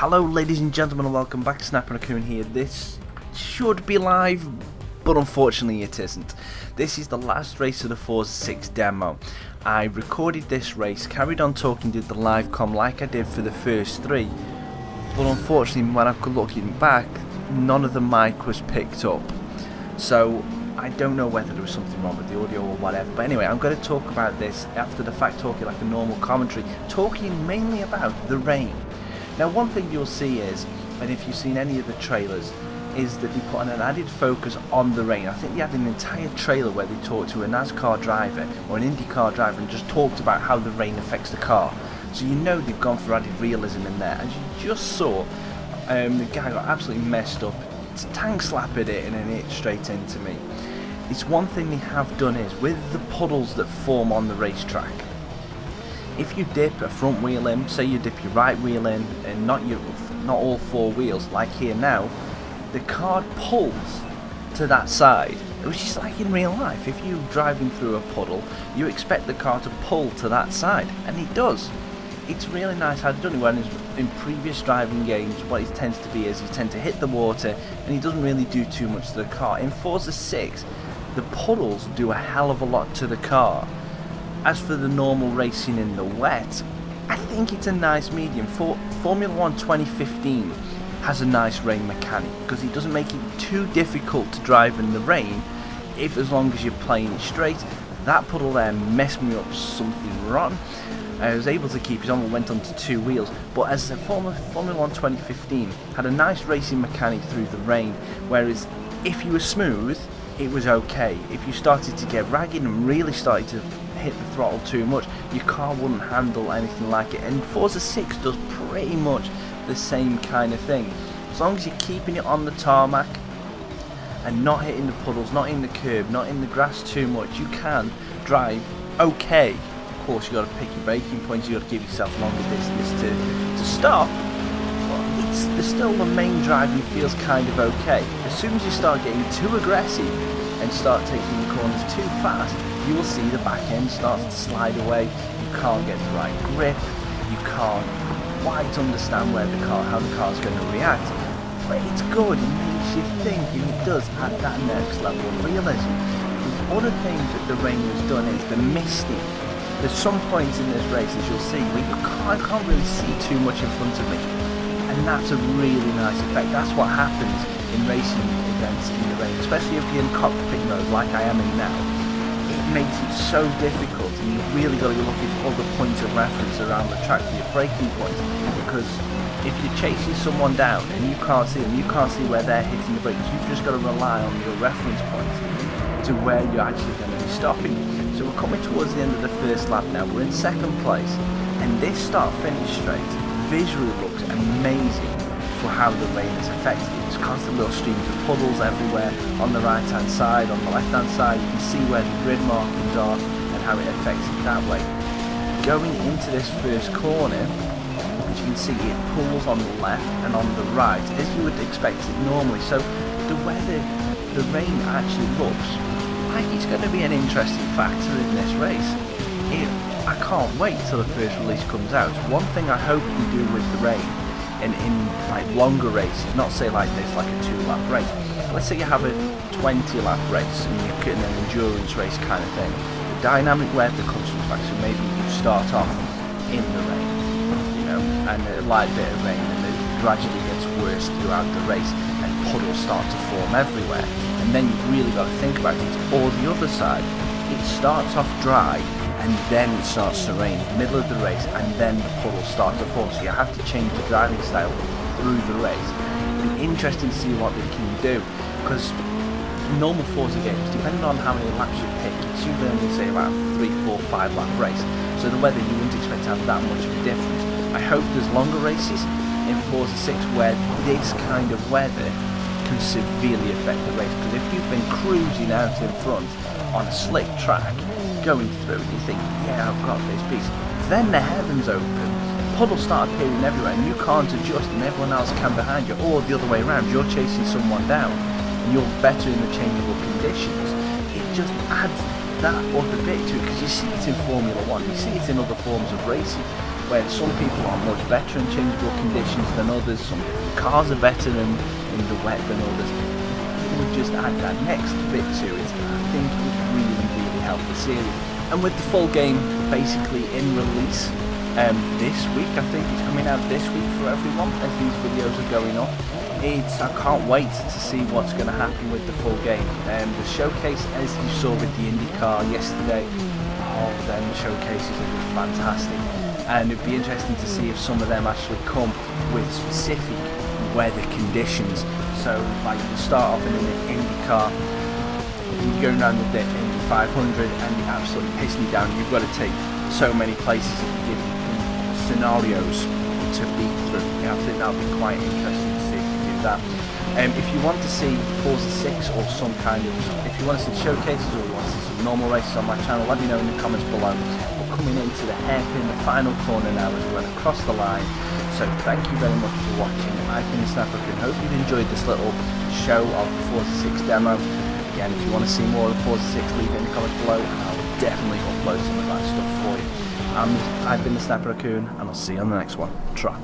Hello ladies and gentlemen and welcome back to Snapper Raccoon here. This should be live, but unfortunately it isn't. This is the last race of the Forza 6 demo. I recorded this race, carried on talking, did the live com like I did for the first three, but unfortunately when I'm looking back, none of the mic was picked up. So I don't know whether there was something wrong with the audio or whatever, but anyway, I'm going to talk about this after the fact, talking like a normal commentary, talking mainly about the rain. Now one thing you'll see is, and if you've seen any of the trailers, is that they put an added focus on the rain. I think they had an entire trailer where they talked to a NASCAR driver or an IndyCar driver and just talked about how the rain affects the car. So you know they've gone for added realism in there. As you just saw, the guy got absolutely messed up, tank slapped it and then hit straight into me. It's one thing they have done is, with the puddles that form on the racetrack, if you dip a front wheel in, say you dip your right wheel in and not all four wheels like here now, the car pulls to that side, which is like in real life. If you're driving through a puddle, you expect the car to pull to that side, and it does. It's really nice how they've done it, when in previous driving games what it tends to be is you tend to hit the water and it doesn't really do too much to the car. In Forza 6, the puddles do a hell of a lot to the car. As for the normal racing in the wet, I think it's a nice medium. Formula 1 2015 has a nice rain mechanic because it doesn't make it too difficult to drive in the rain, if as long as you're playing it straight. That puddle there messed me up something rotten. I was able to keep it on, but went onto two wheels. But as a Formula 1 2015 had a nice racing mechanic through the rain, whereas if you were smooth, it was okay. If you started to get ragged and really started to hit the throttle too much, your car wouldn't handle anything like it. And Forza 6 does pretty much the same kind of thing. As long as you're keeping it on the tarmac and not hitting the puddles, not in the curb, not in the grass too much, you can drive okay. Of course, you got to pick your braking points, you got to give yourself longer distance to stop. But still the main driving feels kind of okay. As soon as you start getting too aggressive and start taking the corners too fast, you will see the back end starts to slide away. You can't get the right grip. You can't quite understand how the car's going to react. But it's good. It makes you think, and it does add that next level of realism. The other thing that the rain has done is the misting. There's some points in this race, as you'll see, where I can't really see too much in front of me. And that's a really nice effect. That's what happens in racing events in the rain, especially if you're in cockpit mode like I am in now. It makes it so difficult, and you've really got to be looking for other points of reference around the track for your braking points, because if you're chasing someone down and you can't see them, you can't see where they're hitting the brakes, you've just got to rely on your reference points to where you're actually going to be stopping. So we're coming towards the end of the first lap now. We're in second place, and this start-finish straight visually looks amazing for how the rain has affected it. There's constant little streams of puddles everywhere on the right hand side, on the left hand side. You can see where the grid markings are and how it affects it that way. Going into this first corner, as you can see, it pulls on the left and on the right, as you would expect it normally. So the rain actually looks like it's going to be an interesting factor in this race. I can't wait till the first release comes out. One thing I hope you do with the rain, and in like longer races, not say like this, like a 2-lap race. Let's say you have a 20-lap race and you're getting an endurance race kind of thing. The dynamic weather comes from the fact, so maybe you start off in the rain, you know, and a light bit of rain, and it gradually gets worse throughout the race, and puddles start to form everywhere. And then you've really got to think about it. Or the other side, it starts off dry, and then it starts to rain in the middle of the race, and then the puddles start to form. So you have to change the driving style through the race. It'll be interesting to see what they can do, because in normal Forza games, depending on how many laps you pick, it's usually only say about a 3, 4, 5 lap race. So the weather, you wouldn't expect to have that much of a difference. I hope there's longer races in Forza 6 where this kind of weather can severely affect the race, because if you've been cruising out in front on a slick track, going through, and you think, yeah, I've got this piece, then the heavens open, puddles start appearing everywhere, and you can't adjust, and everyone else can behind you, or the other way around, you're chasing someone down, and you're better in the changeable conditions. It just adds that up a bit to it, because you see it in Formula 1, you see it in other forms of racing, where some people are much better in changeable conditions than others, some cars are better in the wet than others. It would just add that next bit to it, and I think it would really help the series. And with the full game basically in release this week, I think it's coming out this week for everyone as these videos are going up. I can't wait to see what's going to happen with the full game. The showcase, as you saw with the IndyCar yesterday, them showcases are just fantastic, and it'd be interesting to see if some of them actually come with specific weather conditions. So like you start off in an IndyCar, you're going around the Indy 500 and you're absolutely pissing you down. You've got to take so many places at the beginning, scenarios to beat through. I think that would be quite interesting to see if you do that. If you want to see Forza 6 or some kind of, if you want to see showcases or you want to see some normal races on my channel, let me know in the comments below. We're coming into the hairpin, the final corner now as we went across the line. So thank you very much for watching. I've been Snapper and hope you've enjoyed this little show of the Forza 6 demo. Again, if you want to see more of the Forza 6, leave it in the comments below and I'll definitely upload some of that stuff for you. I've been the Snapper Raccoon and I'll see you on the next one. Try.